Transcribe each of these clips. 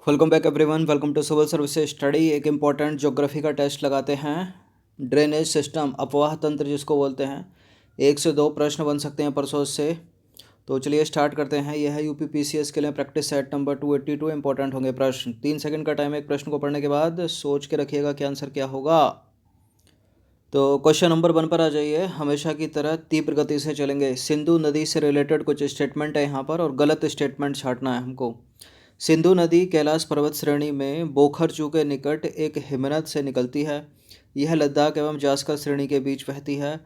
Welcome back everyone, welcome to civil services study. एक important geography का test लगाते हैं। ड्रेनेज सिस्टम, अपवाह तंत्र जिसको बोलते हैं। 1 से 2 प्रश्न बन सकते हैं परसों से। तो चलिए स्टार्ट करते हैं। यह है यूपीपीसीएस के लिए प्रैक्टिस सेट नंबर 282। इंपॉर्टेंट होंगे प्रश्न। 3 सेकंड का टाइम है एक प्रश्न को पढ़ने के बाद। सोच के रखिएगा कि आंसर क्या होगा। तो क्वेश्चन नंबर 1 पर आ जाइए। हमेशा की तरह तीव्र गति से चलेंगे। सिंधु नदी से रिलेटेड कुछ स्टेटमेंट है यहाँ पर और गलत स्टेटमेंट छांटना है हमको। सिंधु नदी कैलाश पर्वत श्रेणी में बोखरचू के निकट एक हिमनद से निकलती है। यह लद्दाख एवं जास्कर श्रेणी के बीच बहती है।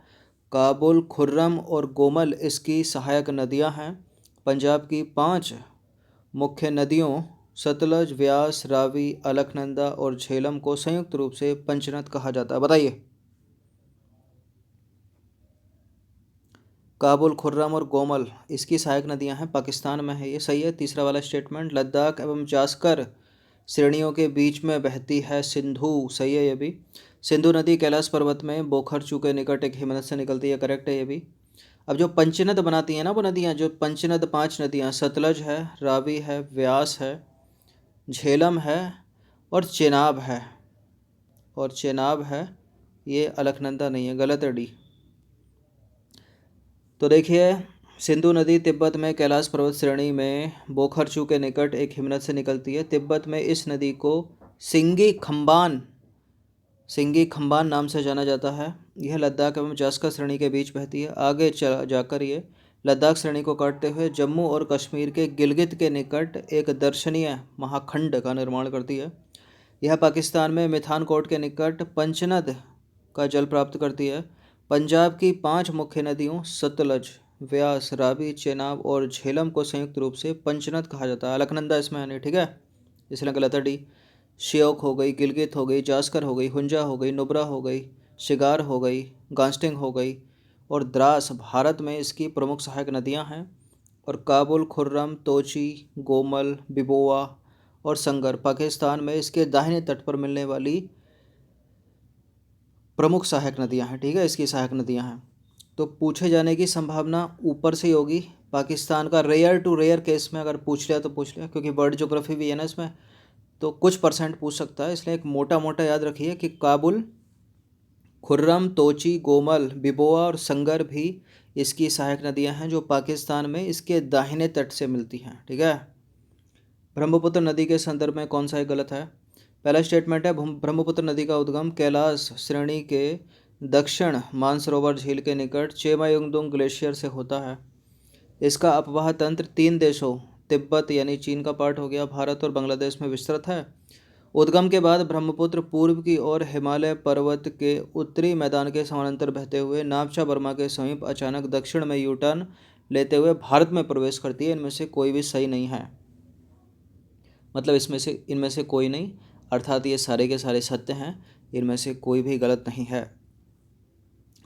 काबुल, खुर्रम और गोमल इसकी सहायक नदियां हैं। पंजाब की 5 मुख्य नदियों सतलज, व्यास, रावी, अलकनंदा और झेलम को संयुक्त रूप से पंचनद कहा जाता है। बताइए। काबुल, खुर्रम और गोमल इसकी सहायक नदियां हैं, पाकिस्तान में है। ये सही है। तीसरा वाला स्टेटमेंट, लद्दाख एवं जास्कर श्रेणियों के बीच में बहती है सिंधु, सही है ये भी। सिंधु नदी कैलाश पर्वत में बोखरचू के निकट एक हिमनद से निकलती है, करेक्ट है ये भी। अब जो पंचनद बनाती हैं ना वो नदियाँ, जो पंचनद 5 नदियाँ, सतलज है, रावी है, व्यास है, झेलम है और चेनाब है। और चेनाब है, ये अलकनंदा नहीं है, गलत है डी। तो देखिए, सिंधु नदी तिब्बत में कैलाश पर्वत श्रेणी में बोखरचू के निकट एक हिमनद से निकलती है। तिब्बत में इस नदी को सिंगी खम्बान नाम से जाना जाता है। यह लद्दाख एवं जास्कर श्रेणी के बीच बहती है। आगे चला जाकर ये लद्दाख श्रेणी को काटते हुए जम्मू और कश्मीर के गिलगित के निकट एक दर्शनीय महाखंड का निर्माण करती है। यह पाकिस्तान में मिठानकोट के निकट पंचनद का जल प्राप्त करती है। पंजाब की 5 मुख्य नदियों सतलज, व्यास, रावी, चेनाब और झेलम को संयुक्त रूप से पंचनद कहा जाता है। अलकनंदा इसमें है नहीं, ठीक है, इसलिए गलत है डी। श्योक हो गई, गिलगित हो गई, जास्कर हो गई, हुंजा हो गई, नुब्रा हो गई, शिगार हो गई, गांस्टिंग हो गई और द्रास भारत में इसकी प्रमुख सहायक नदियां हैं। और काबुल, खुर्रम, तोची, गोमल, बिबोआ और संगर पाकिस्तान में इसके दाहिने तट पर मिलने वाली प्रमुख सहायक नदियां हैं, ठीक है, इसकी सहायक नदियां हैं। तो पूछे जाने की संभावना ऊपर से ही होगी। पाकिस्तान का रेयर टू रेयर केस में अगर पूछ लिया तो पूछ लिया, क्योंकि वर्ल्ड ज्योग्राफी भी है ना इसमें, तो कुछ परसेंट पूछ सकता है। इसलिए एक मोटा मोटा याद रखिए कि काबुल, खुर्रम, तोची, गोमल, बिबोआ और संगर भी इसकी सहायक नदियां हैं जो पाकिस्तान में इसके दाहिने तट से मिलती हैं, ठीक है। ब्रह्मपुत्र नदी के संदर्भ में कौन सा एक गलत है। पहला स्टेटमेंट है, ब्रह्मपुत्र नदी का उद्गम कैलाश श्रेणी के दक्षिण मानसरोवर झील के निकट चेमायुंगदुंग ग्लेशियर से होता है। इसका अपवाह तंत्र 3 देशों तिब्बत यानी चीन का पार्ट हो गया, भारत और बांग्लादेश में विस्तृत है। उद्गम के बाद ब्रह्मपुत्र पूर्व की ओर हिमालय पर्वत के उत्तरी मैदान के समानांतर बहते हुए नापचा बर्मा के समीप अचानक दक्षिण में यू टर्न लेते हुए भारत में प्रवेश करती है। इनमें से कोई भी सही नहीं है, मतलब इनमें से कोई नहीं, अर्थात ये सारे के सारे सत्य हैं, इनमें से कोई भी गलत नहीं है।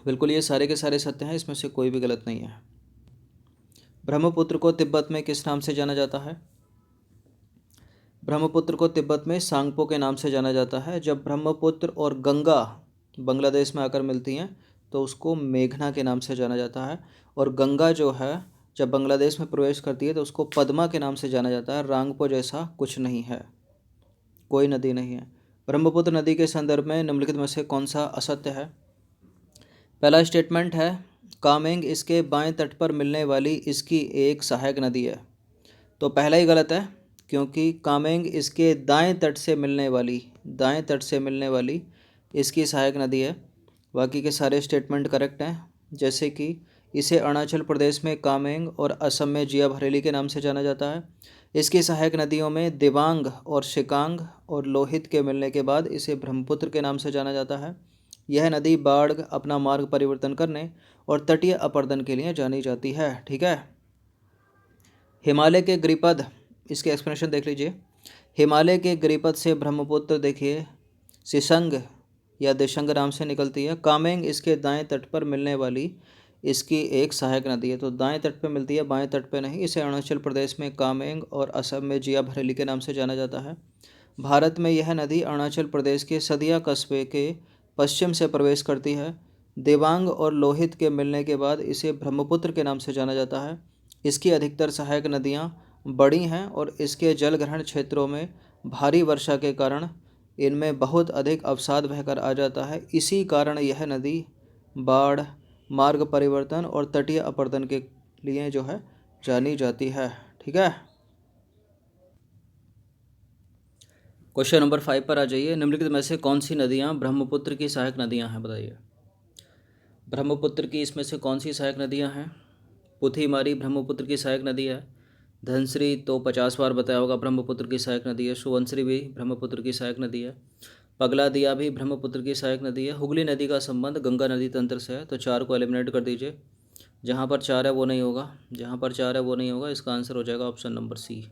बिल्कुल ये सारे के सारे सत्य हैं, इसमें से कोई भी गलत नहीं है। ब्रह्मपुत्र को तिब्बत में किस नाम से जाना जाता है। ब्रह्मपुत्र को तिब्बत में सांगपो के नाम से जाना जाता है। जब ब्रह्मपुत्र और गंगा बांग्लादेश में आकर मिलती हैं तो उसको मेघना के नाम से जाना जाता है। और गंगा जो है जब बांग्लादेश में प्रवेश करती है तो उसको पद्मा के नाम से जाना जाता है। रांगपो जैसा कुछ नहीं है, कोई नदी नहीं है। ब्रह्मपुत्र नदी के संदर्भ में निम्नलिखित में से कौन सा असत्य है। पहला स्टेटमेंट है, कामेंग इसके बाएं तट पर मिलने वाली इसकी एक सहायक नदी है। तो पहला ही गलत है, क्योंकि कामेंग इसके दाएं तट से मिलने वाली इसकी सहायक नदी है। बाकी के सारे स्टेटमेंट करेक्ट हैं, जैसे कि इसे अरुणाचल प्रदेश में कामेंग और असम में जिया भरेली के नाम से जाना जाता है। इसकी सहायक नदियों में दिबांग और शिकांग और लोहित के मिलने के बाद इसे ब्रह्मपुत्र के नाम से जाना जाता है। यह नदी बाढ़, अपना मार्ग परिवर्तन करने और तटीय अपरदन के लिए जानी जाती है, ठीक है। हिमालय के गिरिपद, इसके एक्सप्लेनेशन देख लीजिए। हिमालय के गिरिपद से ब्रह्मपुत्र देखिए सिसंग या देशंग नाम से निकलती है। कामेंग इसके दाएं तट पर मिलने वाली इसकी एक सहायक नदी है। तो दाएं तट पे मिलती है, बाएं तट पे नहीं। इसे अरुणाचल प्रदेश में कामेंग और असम में जिया भरेली के नाम से जाना जाता है। भारत में यह नदी अरुणाचल प्रदेश के सदिया कस्बे के पश्चिम से प्रवेश करती है। देवांग और लोहित के मिलने के बाद इसे ब्रह्मपुत्र के नाम से जाना जाता है। इसकी अधिकतर सहायक नदियाँ बड़ी हैं और इसके जल ग्रहण क्षेत्रों में भारी वर्षा के कारण इनमें बहुत अधिक अवसाद बहकर आ जाता है। इसी कारण यह नदी बाढ़, मार्ग परिवर्तन और तटीय अपरदन के लिए जो है जानी जाती है। ठीक है। क्वेश्चन नंबर 5 पर आ जाइए। निम्नलिखित में से कौन सी नदियाँ ब्रह्मपुत्र की सहायक नदियाँ हैं, बताइए। ब्रह्मपुत्र की इसमें से कौन सी सहायक नदियाँ हैं? पुथीमारी ब्रह्मपुत्र की सहायक नदी है। धनश्री तो 50 बार बताया होगा ब्रह्मपुत्र की सहायक नदी है। सुबनश्री भी ब्रह्मपुत्र की सहायक नदी है। पगलादिया भी ब्रह्मपुत्र की सहायक नदी है। हुगली नदी का संबंध गंगा नदी तंत्र से है, तो 4 को एलिमिनेट कर दीजिए। जहाँ पर 4 है वो नहीं होगा, जहाँ पर 4 है वो नहीं होगा। इसका आंसर हो जाएगा ऑप्शन नंबर सी।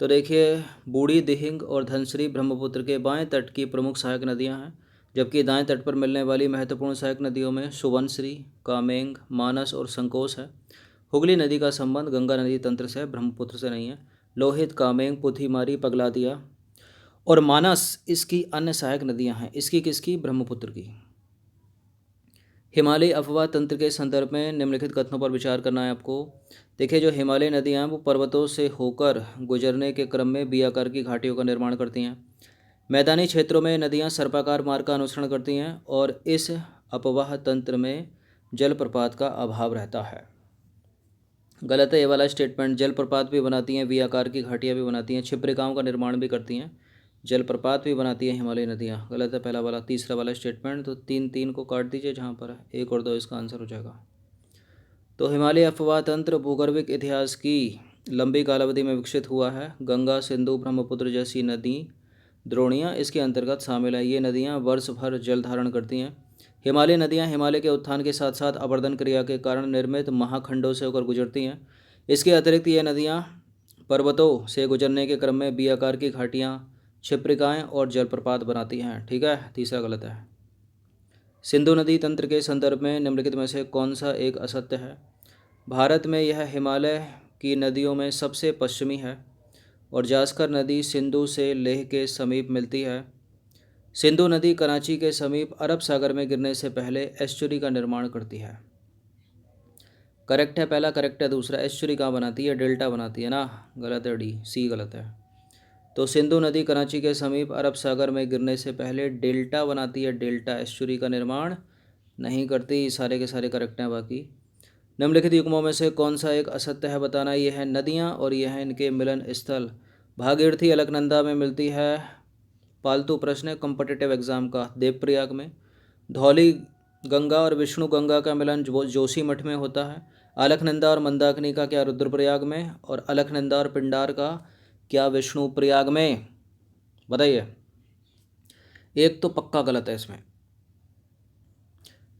तो देखिए, बूढ़ी दिहिंग और धनश्री ब्रह्मपुत्र के बाएं तट की प्रमुख सहायक नदियां हैं, जबकि दाएं तट पर मिलने वाली महत्वपूर्ण सहायक नदियों में सुबनश्री, कामेंग, मानस और संकोस है। हुगली नदी का संबंध गंगा नदी तंत्र से है, ब्रह्मपुत्र से नहीं है। लोहित, कामेंग, पुथीमारी, पगलादिया और मानस इसकी अन्य सहायक नदियां हैं। इसकी किसकी? ब्रह्मपुत्र की। हिमालयी अफवाह तंत्र के संदर्भ में निम्नलिखित कथनों पर विचार करना है आपको। देखिए, जो हिमालयी नदियाँ हैं वो पर्वतों से होकर गुजरने के क्रम में बी आकार की घाटियों का निर्माण करती हैं। मैदानी क्षेत्रों में नदियाँ सर्पाकार मार्ग का अनुसरण करती हैं और इस अफवाह तंत्र में जलप्रपात का अभाव रहता है। गलत है ये वाला स्टेटमेंट। जलप्रपात भी बनाती हैं, वी आकार की घाटियाँ भी बनाती हैं, छिप्रिकाओं का निर्माण भी करती हैं, जलप्रपात भी बनाती हैं हिमालयी नदियाँ। गलत है पहला वाला। तीसरा वाला स्टेटमेंट, तो 3 को काट दीजिए जहाँ पर है, 1 और 2 इसका आंसर हो जाएगा। तो हिमालय अफवाह तंत्र भूगर्भिक इतिहास की लंबी कालावधि में विकसित हुआ है। गंगा, सिंधु, ब्रह्मपुत्र जैसी नदी द्रोणियाँ इसके अंतर्गत शामिल है। ये नदियाँ वर्ष भर जल धारण करती हैं। हिमालय नदियाँ हिमालय के उत्थान के साथ साथ अपरदन क्रिया के कारण निर्मित महाखंडों से होकर गुजरती हैं। इसके अतिरिक्त ये नदियाँ पर्वतों से गुजरने के क्रम में बी आकार की घाटियाँ, क्षिप्रिकाएँ और जलप्रपात बनाती हैं। ठीक है, तीसरा गलत है। सिंधु नदी तंत्र के संदर्भ में निम्नलिखित में से कौन सा एक असत्य है? भारत में यह हिमालय की नदियों में सबसे पश्चिमी है और जास्कर नदी सिंधु से लेह के समीप मिलती है। सिंधु नदी कराची के समीप अरब सागर में गिरने से पहले एस्चुरी का निर्माण करती है। करेक्ट है पहला, करेक्ट है दूसरा। एस्चुरी कहाँ बनाती है? डेल्टा बनाती है ना। गलत है, डी, सी गलत है। तो सिंधु नदी कराची के समीप अरब सागर में गिरने से पहले डेल्टा बनाती है, डेल्टा। एस्चुरी का निर्माण नहीं करती। सारे के सारे करेक्ट हैं बाकी। निम्नलिखित युग्मों में से कौन सा एक असत्य है बताना। ये है नदियाँ और यह है इनके मिलन स्थल। भागीरथी अलकनंदा में मिलती है। पालतू प्रश्न है कॉम्पिटिटिव एग्जाम का। देवप्रयाग में। धौली गंगा और विष्णु गंगा का मिलन जोशीमठ में होता है। अलकनंदा और मंदाकिनी का क्या? रुद्रप्रयाग में। और अलकनंदा और पिंडार का क्या? विष्णु प्रयाग में। बताइए, एक तो पक्का गलत है इसमें।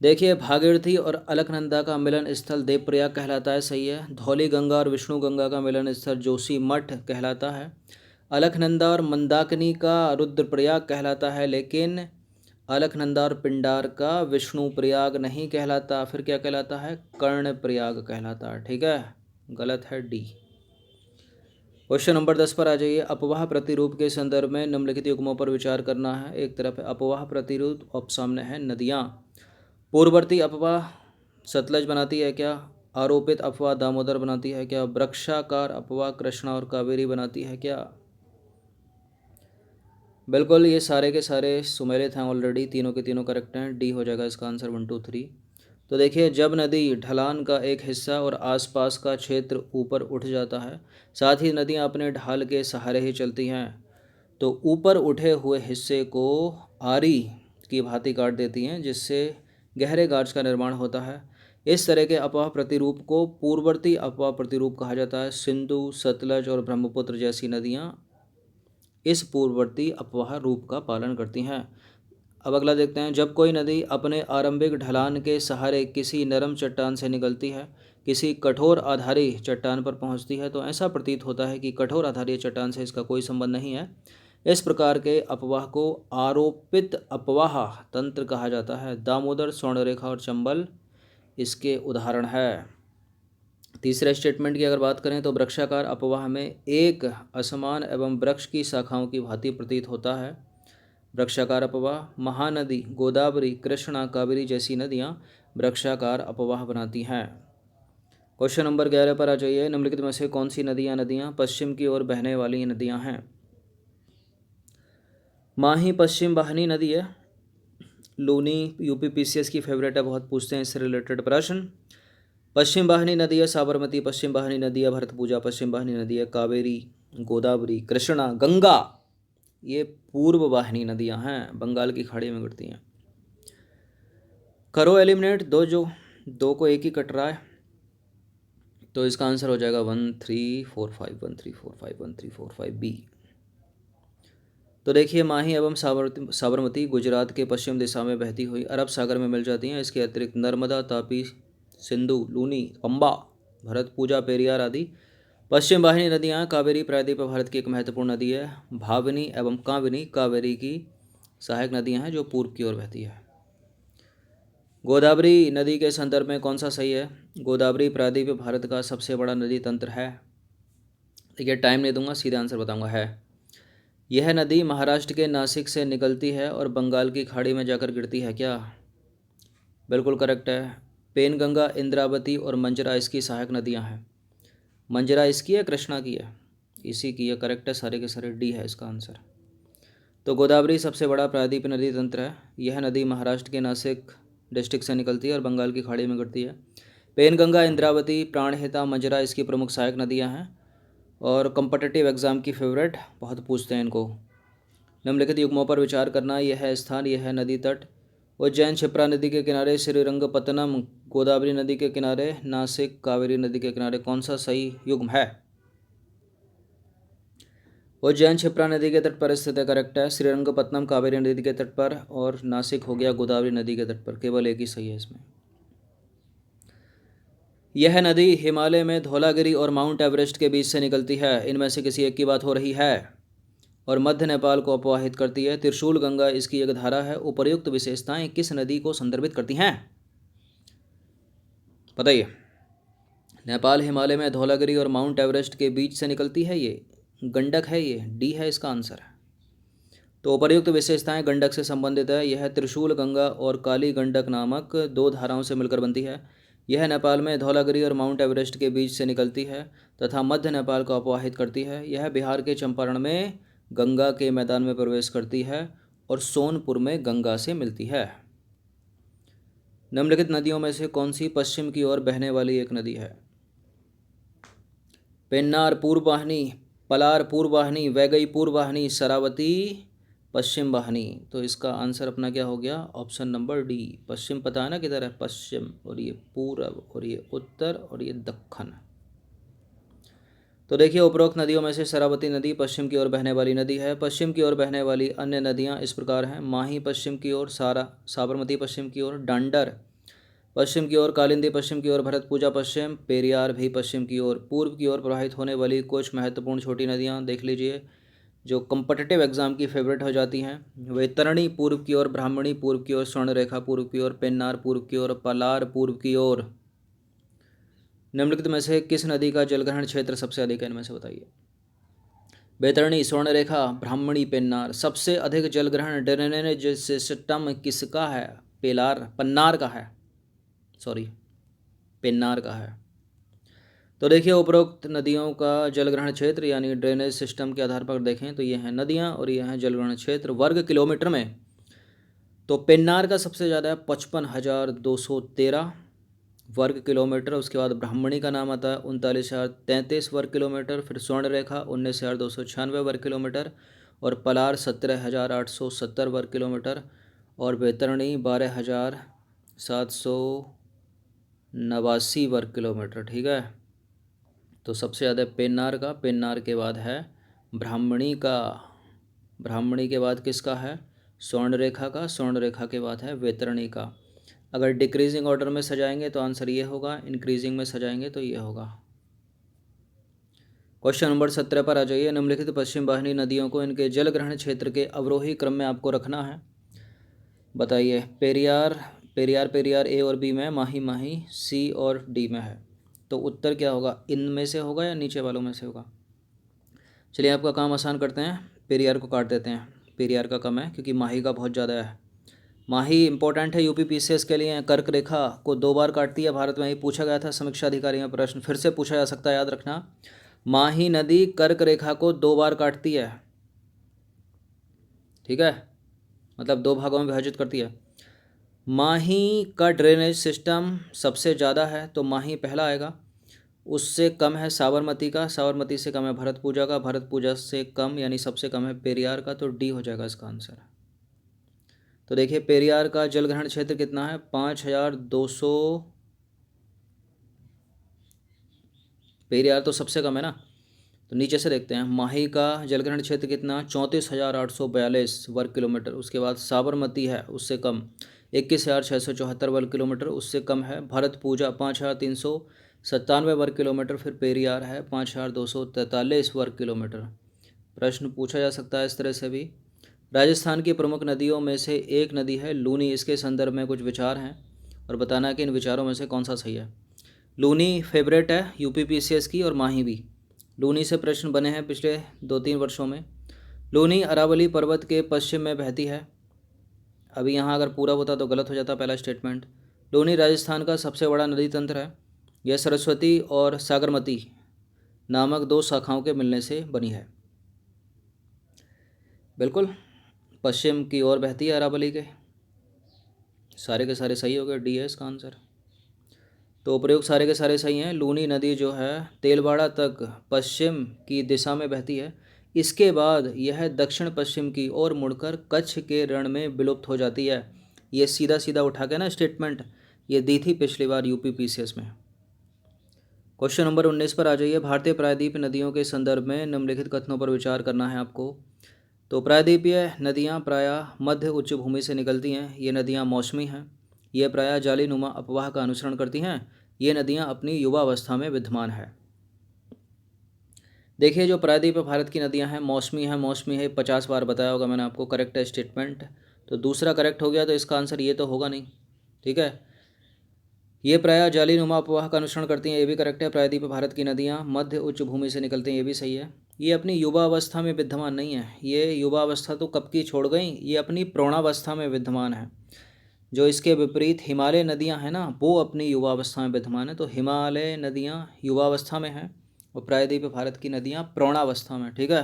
देखिए, भागीरथी और अलकनंदा का मिलन स्थल देवप्रयाग कहलाता है, सही है। धौली गंगा और विष्णु गंगा का मिलन स्थल जोशीमठ कहलाता है। अलकनंदा और मंदाकिनी का रुद्रप्रयाग कहलाता है, लेकिन अलकनंदा और पिंडार का विष्णु प्रयाग नहीं कहलाता। फिर क्या कहलाता है? कर्णप्रयाग कहलाता है। ठीक है, गलत है, डी। क्वेश्चन नंबर 10 पर आ जाइए। अपवाह प्रतिरूप के संदर्भ में निम्नलिखित युग्मों पर विचार करना है। एक तरफ है अपवाह प्रतिरूप और सामने है नदियाँ। पूर्ववर्ती अपवाह सतलज बनाती है क्या? आरोपित अपवाह दामोदर बनाती है क्या? वृक्षाकार अपवाह कृष्णा और कावेरी बनाती है क्या? बिल्कुल, ये सारे के सारे सुमेलित हैं ऑलरेडी। तीनों के तीनों करेक्ट हैं। डी हो जाएगा इसका आंसर, 1 2 3। तो देखिए, जब नदी ढलान का एक हिस्सा और आसपास का क्षेत्र ऊपर उठ जाता है, साथ ही नदियाँ अपने ढाल के सहारे ही चलती हैं, तो ऊपर उठे हुए हिस्से को आरी की भांति काट देती हैं, जिससे गहरे गार्ज का निर्माण होता है। इस तरह के अपवाह प्रतिरूप को पूर्ववर्ती अपवाह प्रतिरूप कहा जाता है। सिंधु, सतलज और ब्रह्मपुत्र जैसी नदियाँ इस पूर्ववर्ती अपवाह रूप का पालन करती हैं। अब अगला देखते हैं। जब कोई नदी अपने आरंभिक ढलान के सहारे किसी नरम चट्टान से निकलती है, किसी कठोर आधारी चट्टान पर पहुंचती है, तो ऐसा प्रतीत होता है कि कठोर आधारी चट्टान से इसका कोई संबंध नहीं है। इस प्रकार के अपवाह को आरोपित अपवाह तंत्र कहा जाता है। दामोदर, स्वर्णरेखा और चंबल इसके उदाहरण है। तीसरे स्टेटमेंट की अगर बात करें तो वृक्षाकार अपवाह में एक असमान एवं वृक्ष की शाखाओं की भांति प्रतीत होता है। वृक्षाकार अपवाह महानदी गोदावरी, कृष्णा, कावेरी जैसी नदियाँ वृक्षाकार अपवाह बनाती हैं। क्वेश्चन नंबर 11 पर आ जाइए। निम्नलिखित में से कौन सी नदियाँ पश्चिम की ओर बहने वाली नदियाँ हैं? माही पश्चिम वाहिनी नदी है। लूनी यूपी पीसीएस की फेवरेट है, बहुत पूछते हैं इससे रिलेटेड प्रश्न। पश्चिम वाहिनी नदी है साबरमती, पश्चिम वाहिनी नदी है भरतपूजा, पश्चिम वाहिनी नदी है कावेरी, गोदावरी, कृष्णा, गंगा। ये पूर्व वाहिनी नदियाँ हैं, बंगाल की खाड़ी में गिरती हैं। करो एलिमिनेट, दो को एक ही कट रहा है, तो इसका आंसर हो जाएगा 1 3 4 5 1 3 4 5 1 3 4 5 बी। तो देखिए माही एवं साबरमती गुजरात के पश्चिम दिशा में बहती हुई अरब सागर में मिल जाती हैं। इसके अतिरिक्त नर्मदा, तापी, सिंधु, लूनी, पंबा, भरतपूजा, पेरियार आदि पश्चिम वाहिनी नदियाँ। कावेरी प्रायद्वीप भारत की एक महत्वपूर्ण नदी है। भावनी एवं काविनी कावेरी की सहायक नदियाँ हैं जो पूर्व की ओर बहती है। गोदावरी नदी के संदर्भ में कौन सा सही है? गोदावरी प्रायद्वीप भारत का सबसे बड़ा नदी तंत्र है। देखिए टाइम नहीं दूंगा, सीधा आंसर बताऊंगा, है। यह नदी महाराष्ट्र के नासिक से निकलती है और बंगाल की खाड़ी में जाकर गिरती है। क्या? बिल्कुल करेक्ट है। पेनगंगा, इंद्रावती और मंजरा इसकी सहायक नदियाँ हैं। मंजरा इसकी है, कृष्णा की है? इसी की है, करेक्ट है, सारे के सारे डी है इसका आंसर। तो गोदावरी सबसे बड़ा प्रायद्वीप नदी तंत्र है। यह नदी महाराष्ट्र के नासिक डिस्ट्रिक्ट से निकलती है और बंगाल की खाड़ी में गिरती है। पेनगंगा, इंद्रावती, प्राणहिता, मंजरा इसकी प्रमुख सहायक नदियाँ हैं और कॉम्पिटिटिव एग्जाम की फेवरेट, बहुत पूछते हैं इनको। निम्नलिखित युग्मों पर विचार करना। यह है स्थान, यह है नदी तट। उज्जैन क्षिप्रा नदी के किनारे, श्रीरंगपत्तनम गोदावरी नदी के किनारे, नासिक कावेरी नदी के किनारे। कौन सा सही युग्म है? उज्जैन क्षिप्रा नदी के तट पर स्थित है, करेक्ट है। श्रीरंगपत्तनम कावेरी नदी के तट पर और नासिक हो गया गोदावरी नदी के तट पर। केवल एक ही सही है इसमें। यह नदी हिमालय में धौलागिरी और माउंट एवरेस्ट के बीच से निकलती है। इनमें से किसी एक की बात हो रही है और मध्य नेपाल को अपवाहित करती है। त्रिशूल गंगा इसकी एक धारा है। उपर्युक्त विशेषताएं किस नदी को संदर्भित करती हैं? बताइए। नेपाल हिमालय में धौलागिरी और माउंट एवरेस्ट के बीच से निकलती है, ये गंडक है, ये डी है इसका आंसर। तो उपर्युक्त विशेषताएं गंडक से संबंधित है। यह त्रिशूल गंगा और काली गंडक नामक दो धाराओं से मिलकर बनती है। यह नेपाल में धौलागिरी और माउंट एवरेस्ट के बीच से निकलती है तथा मध्य नेपाल को अपवाहित करती है। यह बिहार के चंपारण में गंगा के मैदान में प्रवेश करती है और सोनपुर में गंगा से मिलती है। निम्नलिखित नदियों में से कौन सी पश्चिम की ओर बहने वाली एक नदी है? पेन्नार पूर्व वाहिनी, पलार पूर्व वाहिनी, वैगई पूर्व वाहिनी, शरावती पश्चिम वाहिनी। तो इसका आंसर अपना क्या हो गया? Option number D. पश्चिम पता है ना किधर है? पश्चिम, और ये पूर्व, और ये उत्तर, और ये दक्षिण। तो देखिए उपरोक्त नदियों में से शरावती नदी पश्चिम की ओर बहने वाली नदी है। पश्चिम की ओर बहने वाली अन्य नदियां इस प्रकार हैं। माही पश्चिम की ओर, साबरमती पश्चिम की ओर, डांडर पश्चिम की ओर, कालिंदी पश्चिम की ओर, भरतपूजा पश्चिम, पेरियार भी पश्चिम की ओर। पूर्व की ओर प्रवाहित होने वाली कुछ महत्वपूर्ण छोटी नदियाँ देख लीजिए जो कॉम्पिटिटिव एग्जाम की फेवरेट हो जाती हैं। वैतरणी पूर्व की ओर, ब्राह्मणी पूर्व की ओर, स्वर्णरेखा पूर्व की ओर, पेन्नार पूर्व की ओर, पलार पूर्व की ओर। निम्नलिखित में से किस नदी का जलग्रहण क्षेत्र सबसे अधिक है? इनमें से बताइए। वैतरणी, स्वर्णरेखा, ब्राह्मणी, पेन्नार। सबसे अधिक जलग्रहण ड्रेनेज सिस्टम किसका है? पन्नार का है, सॉरी, पेन्नार का है। तो देखिए उपरोक्त नदियों का जलग्रहण क्षेत्र यानी ड्रेनेज सिस्टम के आधार पर देखें तो ये हैं नदियाँ और ये हैं जलग्रहण क्षेत्र वर्ग किलोमीटर में। तो पेन्नार का सबसे ज़्यादा है 55,213 वर्ग किलोमीटर। उसके बाद ब्राह्मणी का नाम आता है 39,033 वर्ग किलोमीटर। फिर स्वर्णरेखा 19,296 वर्ग किलोमीटर और पलार 17,870 वर्ग किलोमीटर और वैतरणी 12,789 वर्ग किलोमीटर। ठीक है, तो सबसे ज़्यादा पेन्नार के बाद है ब्राह्मणी का, ब्राह्मणी के बाद किसका है? स्वर्णरेखा का, स्वर्णरेखा के बाद है वैतरणी का। अगर डिक्रीजिंग ऑर्डर में सजाएंगे तो आंसर ये होगा, इंक्रीजिंग में सजाएंगे तो ये होगा। क्वेश्चन नंबर 17 पर आ जाइए। निम्नलिखित पश्चिम वाहिनी नदियों को इनके जलग्रहण क्षेत्र के अवरोही क्रम में आपको रखना है। बताइए। पेरियार ए और बी में, माही माही सी और डी में है। तो उत्तर क्या होगा? इनमें से होगा या नीचे वालों में से होगा? चलिए आपका काम आसान करते हैं, पेरियार को काट देते हैं। पेरियार का कम है क्योंकि माही का बहुत ज़्यादा है। माही इंपॉर्टेंट है यूपी पीसीएस के लिए। कर्क रेखा को 2 बार काटती है भारत में, ही पूछा गया था समीक्षा अधिकारी में प्रश्न, फिर से पूछा जा सकता है, याद रखना। माही नदी कर्क रेखा को 2 बार काटती है, ठीक है, मतलब 2 भागों में विभाजित करती है। माही का ड्रेनेज सिस्टम सबसे ज़्यादा है तो माही पहला आएगा, उससे कम है साबरमती का, साबरमती से कम है भरतपुजा का, भरतपुजा से कम यानी सबसे कम है पेरियार का, तो डी हो जाएगा इसका आंसर। तो देखिए पेरियार का जल ग्रहण क्षेत्र कितना है, 5200, पेरियार तो सबसे कम है ना। तो नीचे से देखते हैं, माही का जलग्रहण क्षेत्र कितना, 34,842 वर्ग किलोमीटर। उसके बाद साबरमती है उससे कम, 21,674 वर्ग किलोमीटर, उससे कम है भरतपुजा 5,397 वर्ग किलोमीटर। फिर पेरियार है 5,243 वर्ग किलोमीटर। प्रश्न पूछा जा सकता है इस तरह से भी। राजस्थान की प्रमुख नदियों में से एक नदी है लूनी, इसके संदर्भ में कुछ विचार हैं और बताना है कि इन विचारों में से कौन सा सही है। लूनी फेवरेट है यूपी पीसीएस की और माही भी। लूनी से प्रश्न बने हैं पिछले 2-3 वर्षों में। लूनी अरावली पर्वत के पश्चिम में बहती है। अभी यहाँ अगर पूरा होता तो गलत हो जाता पहला स्टेटमेंट। लूनी राजस्थान का सबसे बड़ा नदी तंत्र है। यह सरस्वती और सागरमती नामक 2 शाखाओं के मिलने से बनी है। बिल्कुल पश्चिम की ओर बहती है अरावली के सारे सही हो गए, डी है इसका आंसर। तो प्रयोग सारे के सारे सही हैं। लूनी नदी जो है तेलवाड़ा तक पश्चिम की दिशा में बहती है, इसके बाद यह दक्षिण पश्चिम की ओर मुड़कर कच्छ के रण में विलुप्त हो जाती है। ये सीधा सीधा उठा के ना स्टेटमेंट ये दी थी पिछली बार यूपी पीसीएस में। क्वेश्चन नंबर 19 पर आ जाइए। भारतीय प्रायद्वीप नदियों के संदर्भ में निम्नलिखित कथनों पर विचार करना है आपको। तो प्रायद्वीपीय नदियाँ प्रायः मध्य उच्च भूमि से निकलती हैं। ये नदियाँ मौसमी हैं। ये प्रायः जालीनुमा अपवाह का अनुसरण करती हैं। ये नदियाँ अपनी युवावस्था में विद्यमान है। देखिए जो प्रायद्वीप भारत की नदियाँ हैं मौसमी है, 50 बार बताया होगा मैंने आपको, करेक्ट है स्टेटमेंट। तो दूसरा करेक्ट हो गया, तो इसका आंसर ये तो होगा नहीं, ठीक है। ये प्रायः जालीनुमा अपवाह का अनुसरण करती हैं, ये भी करेक्ट है। प्रायद्वीप भारत की नदियाँ मध्य उच्च भूमि से निकलती हैं, ये भी सही है। ये अपनी युवावस्था में विद्यमान नहीं है, ये युवावस्था तो कब की छोड़ गई, ये अपनी प्रौढ़ावस्था में विद्यमान है। जो इसके विपरीत हिमालय नदियां हैं ना, वो अपनी युवावस्था में विद्यमान है। तो हिमालय नदियां युवावस्था में हैं और प्रायद्वीप भारत की नदियां प्रौढ़ावस्था में, ठीक है।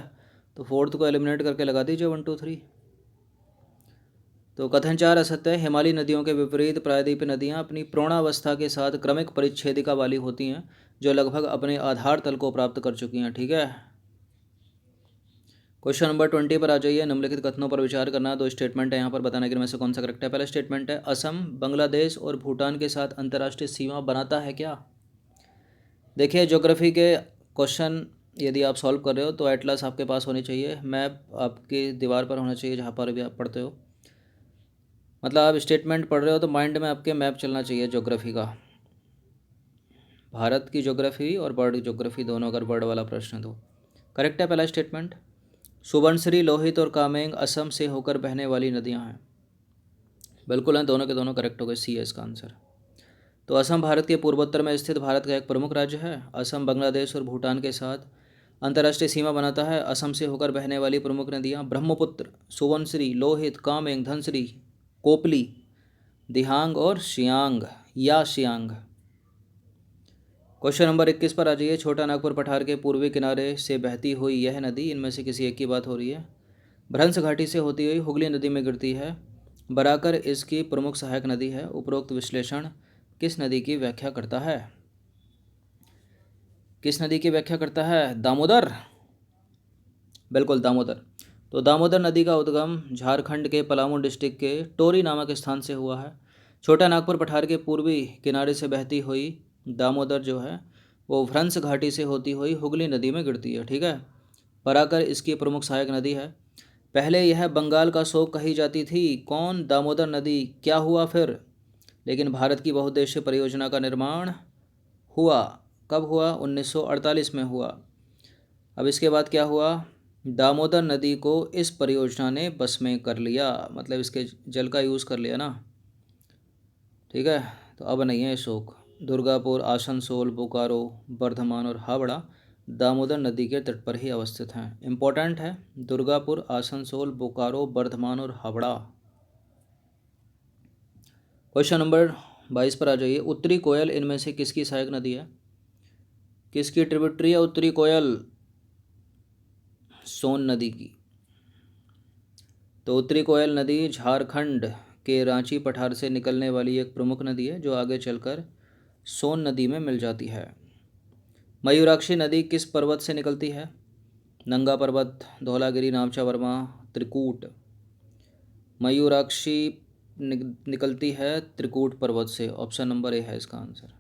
तो फोर्थ को एलिमिनेट करके लगा दीजिए 1 2 3। तो कथन 4 असत्य है। हिमालयी नदियों के विपरीत प्रायद्वीप नदियां अपनी प्रौढ़ावस्था के साथ क्रमिक परिच्छेदिका वाली होती हैं, जो लगभग अपने आधार तल को प्राप्त कर चुकी हैं, ठीक है। क्वेश्चन नंबर 20 पर आ जाइए। निम्नलिखित कथनों पर विचार करना। 2 स्टेटमेंट है यहाँ पर, बताने के इनमें से कौन सा करेक्ट है। पहला स्टेटमेंट है, असम बांग्लादेश और भूटान के साथ अंतर्राष्ट्रीय सीमा बनाता है क्या। देखिए ज्योग्राफी के क्वेश्चन यदि आप सॉल्व कर रहे हो तो एटलस आपके पास होनी चाहिए, मैप आपकी दीवार पर होना चाहिए जहाँ पर भी आप पढ़ते हो। मतलब आप स्टेटमेंट पढ़ रहे हो तो माइंड में आपके मैप चलना चाहिए ज्योग्राफी का, भारत की ज्योग्राफी और वर्ल्ड ज्योग्राफी दोनों, अगर वर्ल्ड वाला प्रश्न तो करेक्ट है पहला स्टेटमेंट। सुबनसिरी, लोहित और कामेंग असम से होकर बहने वाली नदियां हैं, बिल्कुल हैं, दोनों के दोनों करेक्ट हो गए, सी है इसका आंसर। तो असम भारत के पूर्वोत्तर में स्थित भारत का एक प्रमुख राज्य है। असम बांग्लादेश और भूटान के साथ अंतर्राष्ट्रीय सीमा बनाता है। असम से होकर बहने वाली प्रमुख नदियां ब्रह्मपुत्र, सुबनसिरी, लोहित, कामेंग, धनसिरी, कोपली, दिहांग और शियांग या शियांग। क्वेश्चन नंबर 21 पर आ जाइए। छोटा नागपुर पठार के पूर्वी किनारे से बहती हुई यह नदी, इनमें से किसी एक की बात हो रही है, भ्रंश घाटी से होती हुई हुगली नदी में गिरती है। बराकर इसकी प्रमुख सहायक नदी है। उपरोक्त विश्लेषण किस नदी की व्याख्या करता है। किस नदी की व्याख्या करता है, दामोदर, बिल्कुल दामोदर। तो दामोदर नदी का उद्गम झारखंड के पलामू डिस्ट्रिक्ट के टोरी नामक स्थान से हुआ है। छोटा नागपुर पठार के पूर्वी किनारे से बहती हुई दामोदर जो है वो भ्रंश घाटी से होती हुई हुगली नदी में गिरती है, ठीक है। बराकर इसकी प्रमुख सहायक नदी है। पहले यह बंगाल का शोक कही जाती थी, कौन, दामोदर नदी। क्या हुआ फिर, लेकिन भारत की बहुउद्देशीय परियोजना का निर्माण हुआ। कब हुआ, 1948 में हुआ। अब इसके बाद क्या हुआ, दामोदर नदी को इस परियोजना ने बस में कर लिया, मतलब इसके जल का यूज़ कर लिया ना, ठीक है। तो अब नहीं है शोक। दुर्गापुर, आसनसोल, बोकारो, बर्धमान और हावड़ा दामोदर नदी के तट पर ही अवस्थित हैं। इम्पोर्टेंट है, दुर्गापुर, आसनसोल, बोकारो, बर्धमान और हावड़ा। क्वेश्चन नंबर 22 पर आ जाइए। उत्तरी कोयल इनमें से किसकी सहायक नदी है? किसकी ट्रिब्यूटरी है उत्तरी कोयल? सोन नदी की। तो उत्तरी कोयल नदी झारखंड के रांची पठार से निकलने वाली एक प्रमुख नदी है जो आगे चलकर सोन नदी में मिल जाती है। मयूराक्षी नदी किस पर्वत से निकलती है? नंगा पर्वत, धौलागिरी, नामचा वर्मा, त्रिकूट। मयूराक्षी निकलती है त्रिकूट पर्वत से। ऑप्शन नंबर ए है इसका आंसर।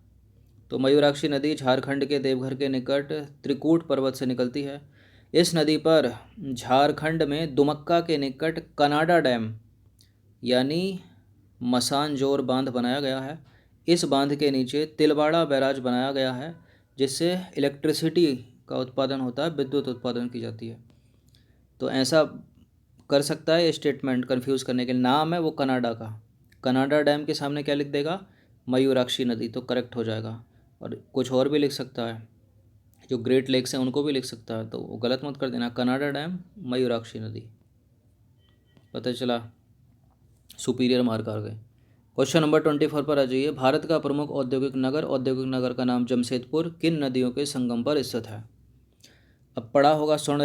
तो मयूराक्षी नदी झारखंड के देवघर के निकट त्रिकूट पर्वत से निकलती है। इस नदी पर झारखंड में दुमक्का के निकट कनाडा डैम यानी मसानजोर बांध बनाया गया है। इस बांध के नीचे तिलवाड़ा बैराज बनाया गया है जिससे इलेक्ट्रिसिटी का उत्पादन होता है, विद्युत उत्पादन की जाती है। तो ऐसा कर सकता है ये स्टेटमेंट कंफ्यूज करने के लिए। नाम है वो कनाडा का, कनाडा डैम के सामने क्या लिख देगा? मयूराक्षी नदी, तो करेक्ट हो जाएगा। और कुछ और भी लिख सकता है, जो ग्रेट लेक्स हैं उनको भी लिख सकता है, तो वो गलत मत कर देना। कनाडा डैम, मयूराक्षी नदी। पता चला सुपीरियर मार्क आ गए। क्वेश्चन नंबर 24 पर आ जाइए। भारत का प्रमुख औद्योगिक नगर का नाम जमशेदपुर किन नदियों के संगम पर स्थित है? अब पढ़ा होगा स्वर्ण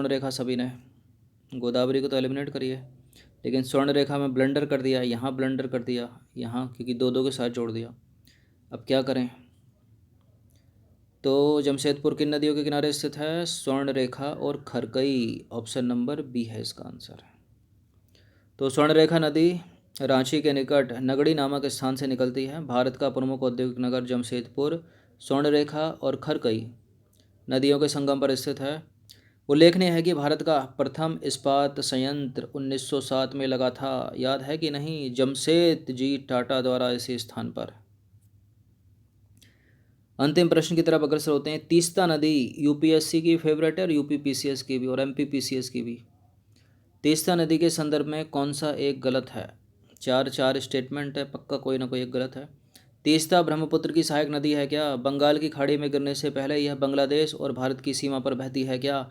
रेखा सभी ने। गोदावरी को तो एलिमिनेट करिए, लेकिन स्वर्ण रेखा में ब्लंडर कर दिया, यहाँ ब्लंडर कर दिया, यहाँ क्योंकि दो दो के साथ जोड़ दिया। अब क्या करें? तो जमशेदपुर किन नदियों के किनारे स्थित है? स्वर्ण रेखा और खरकई। ऑप्शन नंबर बी है इसका आंसर। तो स्वर्ण रेखा नदी रांची के निकट नगड़ी नामक स्थान से निकलती है। भारत का प्रमुख औद्योगिक नगर जमशेदपुर स्वर्ण रेखा और खरकई नदियों के संगम पर स्थित है। उल्लेखनीय है कि भारत का प्रथम इस्पात संयंत्र 1907 में लगा था। याद है कि नहीं? जमशेद जी टाटा द्वारा इसी स्थान पर। अंतिम प्रश्न की तरफ अग्रसर होते हैं। तीस्ता नदी यूपीएससी की फेवरेट है और यूपीपीसीएस की भी और एमपीपीसीएस की भी। तीस्ता नदी के संदर्भ में कौन सा एक गलत है? चार स्टेटमेंट है, पक्का कोई ना कोई एक गलत है। तीस्ता ब्रह्मपुत्र की सहायक नदी है क्या? बंगाल की खाड़ी में गिरने से पहले यह बांग्लादेश और भारत की सीमा पर बहती है क्या?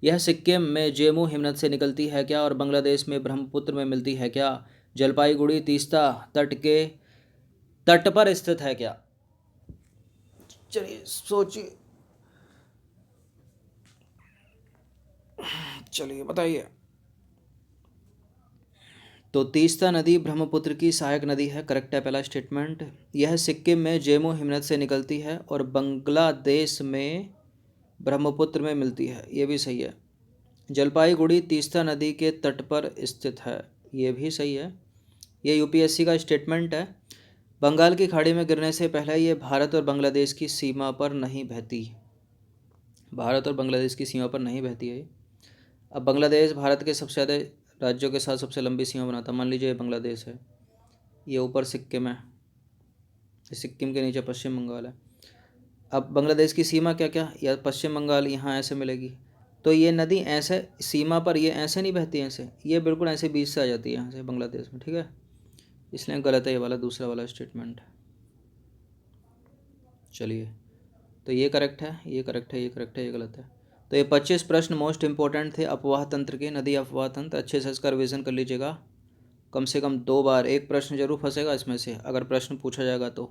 यह सिक्किम में जेमू हिमनद से निकलती है क्या और बांग्लादेश में ब्रह्मपुत्र में मिलती है क्या? जलपाईगुड़ी तीस्ता तट के तट पर स्थित है क्या? चलिए सोचिए, चलिए बताइए। तो तीस्ता नदी ब्रह्मपुत्र की सहायक नदी है, करेक्ट है पहला स्टेटमेंट। यह सिक्किम में जेमू हिमनद से निकलती है और बांग्लादेश में ब्रह्मपुत्र में मिलती है, ये भी सही है। जलपाईगुड़ी तीस्ता नदी के तट पर स्थित है, ये भी सही है। ये यूपीएससी का स्टेटमेंट है। बंगाल की खाड़ी में गिरने से पहले ये भारत और बांग्लादेश की सीमा पर नहीं बहती। भारत और बांग्लादेश की सीमा पर नहीं बहती है। अब बांग्लादेश भारत के सबसे ज़्यादा राज्यों के साथ सबसे लंबी सीमा बनाता। मान लीजिए बांग्लादेश है, ये ऊपर सिक्किम है, सिक्किम के नीचे पश्चिम बंगाल है। अब बांग्लादेश की सीमा क्या क्या, या पश्चिम बंगाल यहाँ ऐसे मिलेगी, तो ये नदी ऐसे सीमा पर ये ऐसे नहीं बहती, ऐसे ये बिल्कुल ऐसे बीच से आ जाती है यहाँ से बांग्लादेश में, ठीक है। इसलिए गलत है ये वाला दूसरा वाला स्टेटमेंट। चलिए, तो ये करेक्ट है, ये करेक्ट है, ये करेक्ट है, ये गलत है। तो ये 25 प्रश्न मोस्ट इंपॉर्टेंट थे अपवाह तंत्र के, नदी अपवाह तंत्र। अच्छे से इसका रिविजन कर लीजिएगा, कम से कम 2 बार। एक प्रश्न जरूर फंसेगा इसमें से अगर प्रश्न पूछा जाएगा तो।